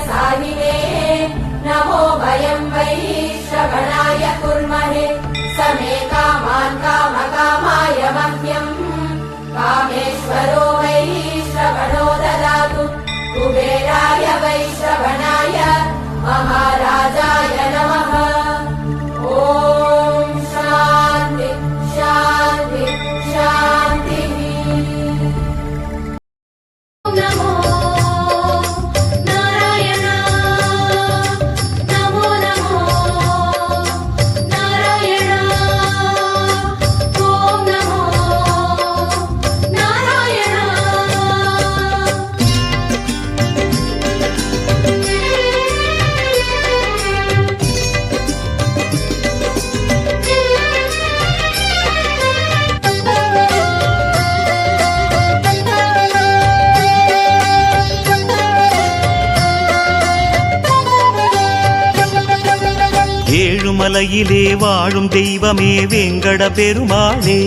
साहिने नमो वयं वै श्रवणाय कुर्महे समे कामान् कामकामाय मह्यम् कामेश्वरो वै श्रवणो ददातु कुबेराय वै श्रवणाय महाराजाय नमः। ॐ शान्ति शान्ति शान्तिः। नमो नारायण नमो नमो नारायण ॐ नमो नारायण। ஏழுமலையிலே வாழும் தெய்வமே வேங்கட பெருமாளே,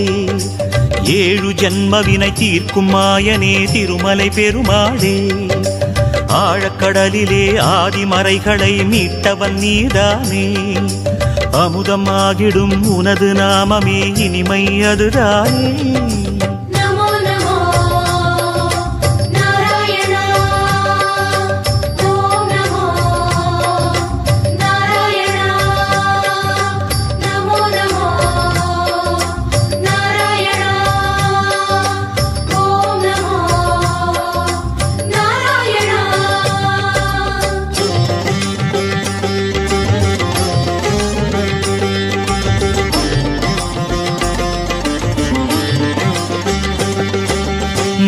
ஏழு ஜன்மவினை தீர்க்கும் மாயனே திருமலை பெருமாளே, ஆழக்கடலிலே ஆதிமறைகளை மீட்டவன் நீதானே, அமுதமாகிடும் உனது நாமமே இனிமை அதுதானே।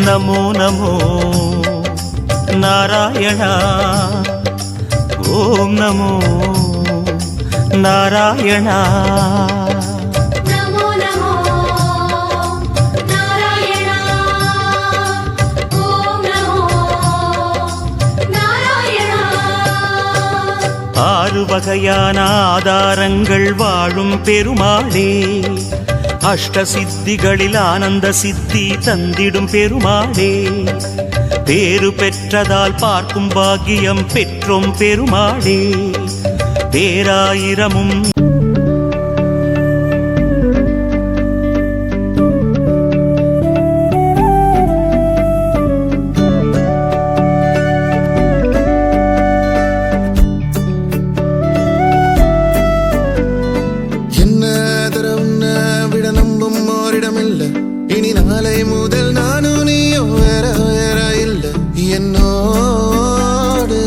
नमो नमो नारायण ओम नमो नारायण। नमो नमो नारायण ॐ नमो नारायण। ஆறு வகையான ஆதாரங்கள் வாழும் பெருமாளே, அஷ்ட சித்திகளில் ஆனந்த சித்தி தந்திடும் பெருமாளே, பேரு பெற்றதால் பார்க்கும் பாக்கியம் பெற்றோம் பெருமாளே, பேராயிரமும் இனி நாளை முதல் நானும் நீயும் வேற வேற இல்ல என்னோடு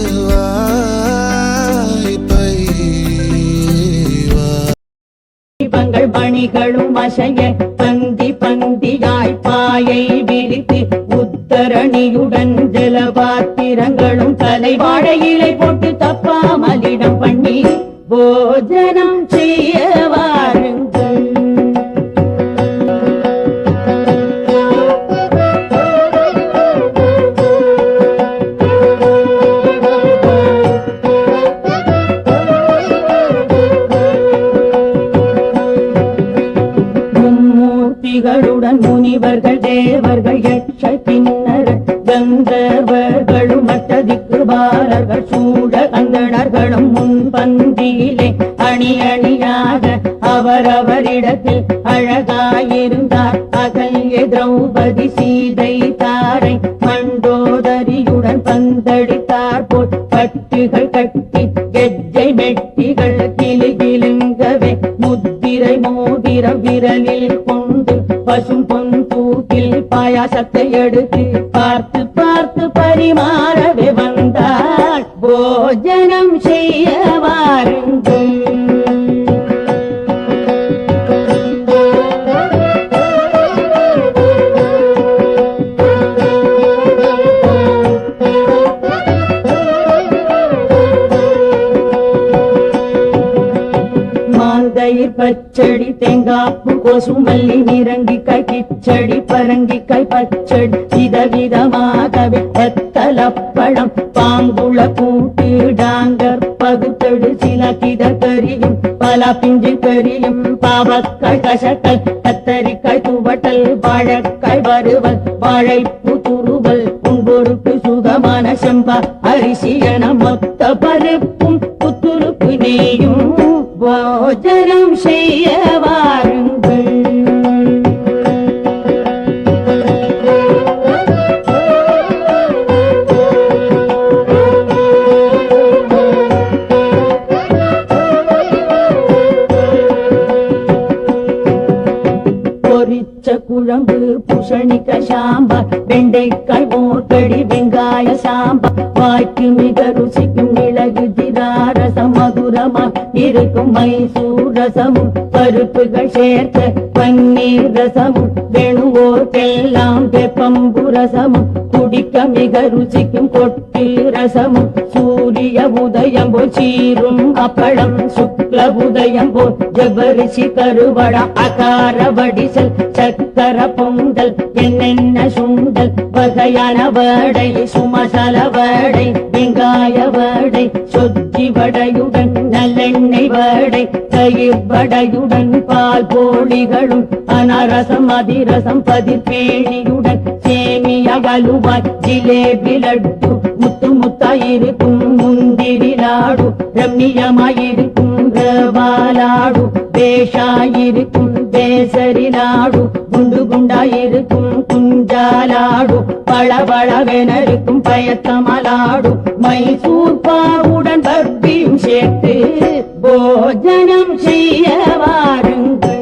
தீபங்கள் பணிகளும் அசைய பந்தி பந்தியாய் பாயை விரித்து உத்தரணியுடன் ஜலபாத்திரங்களும் தலைவாழை இலை போட்டு தப்பாமலிடம் பண்ணி போஜனம் செய்ய வாருங்கள்। முனிவர்கள் தேவர்கள் யட்ச கிண்ணர் கந்தர்வர்களும் மற்றதிக்கு பாலர்கள் சூழ அந்தணர்களும் முன்பந்தியிலே அணி அணியாக அவரவரிடத்தில் அழகாயிருந்தார் அகல்ய திரௌபதி சீதை தாரை மண்டோதரியுடன் பந்தடித்தார் போல் பட்டுகள் கட்டி கெஜ்ஜை மெட்டிகள் கிளி கிளுங்கவே முத்திரை மோதிரம் விரலில் கொண்டு பசும் பொன் தூக்கில் பாயாசத்தை எடுத்து பார்த்து பார்த்து பரிமாறவே வந்தாள் போஜனம் செய்ய வாருங்கள்। மாந்தயிர் பச்சடி தேங்காப்பு கோசுமல்லி நிரங்கிக்காய் கிச்சடி பரங்கிக்காய் பச்சடி விதவிதமாகவே வெத்தலப்பழம் பாங்குள கூட்டு டாங்கர் பகுத்தடு சில கித கரியும் பல பிஞ்சு கரியும் பாவக்காய் கசக்கல் கத்தரிக்காய் துவட்டல் வாழைக்காய் வறுவல் வாழைப்பு துருவல் உங்கொருக்கு சுகமான செம்பா பச்சரிசியன மொத்த பருப்பும் புத்துருக்கு நெய்யும் போஜனம் செய்ய வாருங்கள். குழம்பு பூசணிக்காய் சாம்பார் வெண்டைக்காய் மோர்கடி வெங்காய சாம்பார் வாய்க்கு மிக ருசிக்கும் மிளகு ஜீரா ரசம் மதுரமா இருக்கும் மைசூர் ரசமும் பருப்புகள் சேர்த்த பன்னீர் ரசமும் வேணுவோர்க்கெல்லாம் வெப்பம்பு ரசமும் குடிக்க மிக ருசிக்கும் கொட்டு ரசமும் சூரிய உதயம் போல் சீரும் அப்பளம் சுக்ல உதயம் போல் ஜபரிசி கருவடா அகார வடிசல் சக்கர பொங்கல் என்னென்ன சுண்டல் வகையான வடை சுமசல வடை வெங்காய வடை சொத்தி வடையுடன் நல்லெண்ணெய் வடை தயிர் வடையுடன் பால் போளிகளும் அனரசம் அதிரசம் பதிர்பேணியுடன் சேமிய வலுவாய் ஜிலேபி லட்டு முத்து முத்தாயிருக்கும் முந்திரி லாடு ரம்மியமாயிருக்கும் ரவாலாடு பேஷாயிருக்கும் பேசரி லாடு குண்டு குண்டாயிருக்கும் குஞ்சாலாடு பளபளவெனருக்கும் பயத்தமலாடு மைசூர் பாவுடன் பர்பியும் சேர்த்து போஜனம் செய்ய வாருங்கள்.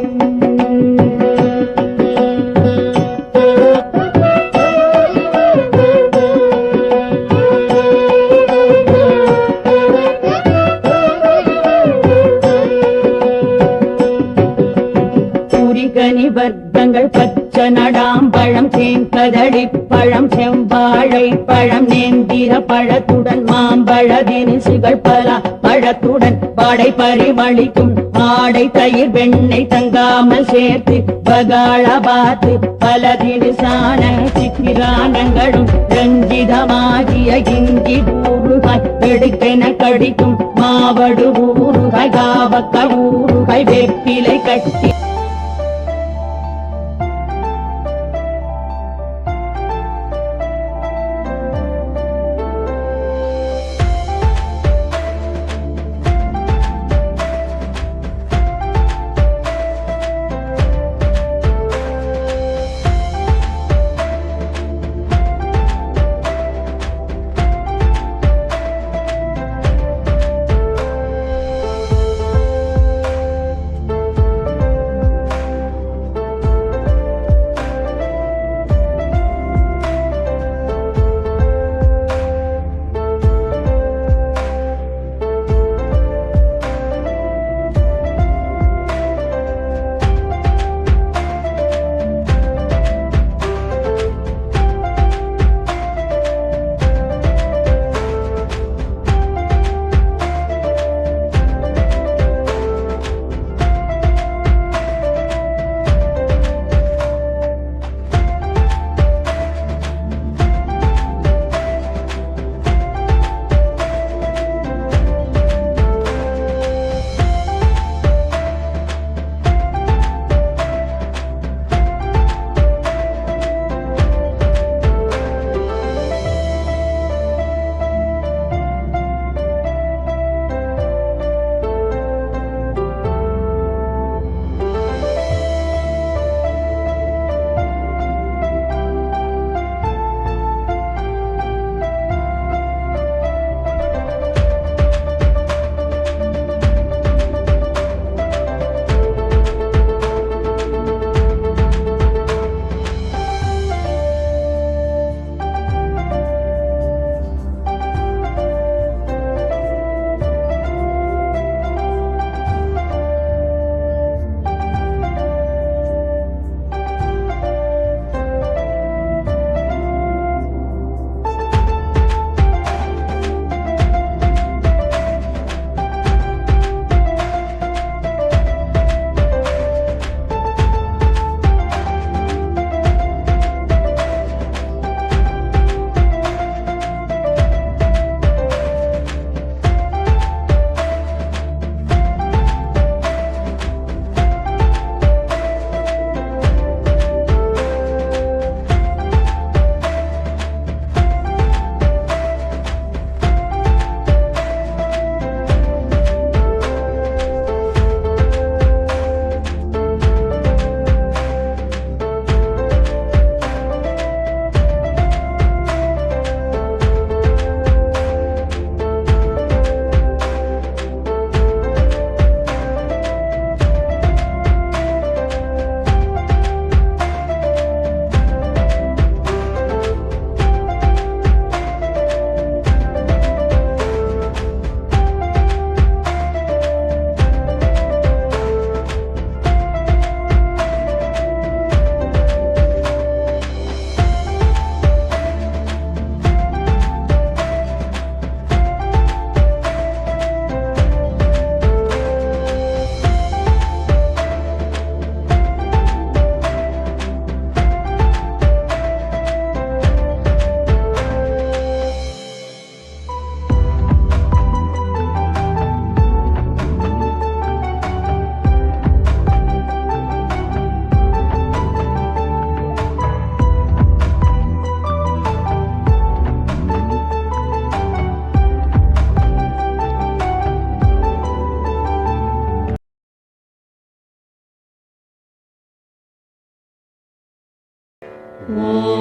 வர்க்கங்கள் பச்சை நடாம்பழம் தேங்கதளி பழம் செவ்வாழை பழம் நேந்திர பழத்துடன் மாம்பழ தினிசுகள் பல பழத்துடன் பாடை பரிமளிக்கும் ஆடை தயிர் வெண்ணெய் தங்காமல் சேர்த்து பகாள பாத்து பல தினிசான சித்திரானங்களும் ரஞ்சிதமாகிய இஞ்சி ஊறுகாய் எடுக்கென கடிக்கும் மாவடு ஊறுகாய் காவக்க ஊறுகாய் வேப்பிலை கட்டி ஓம்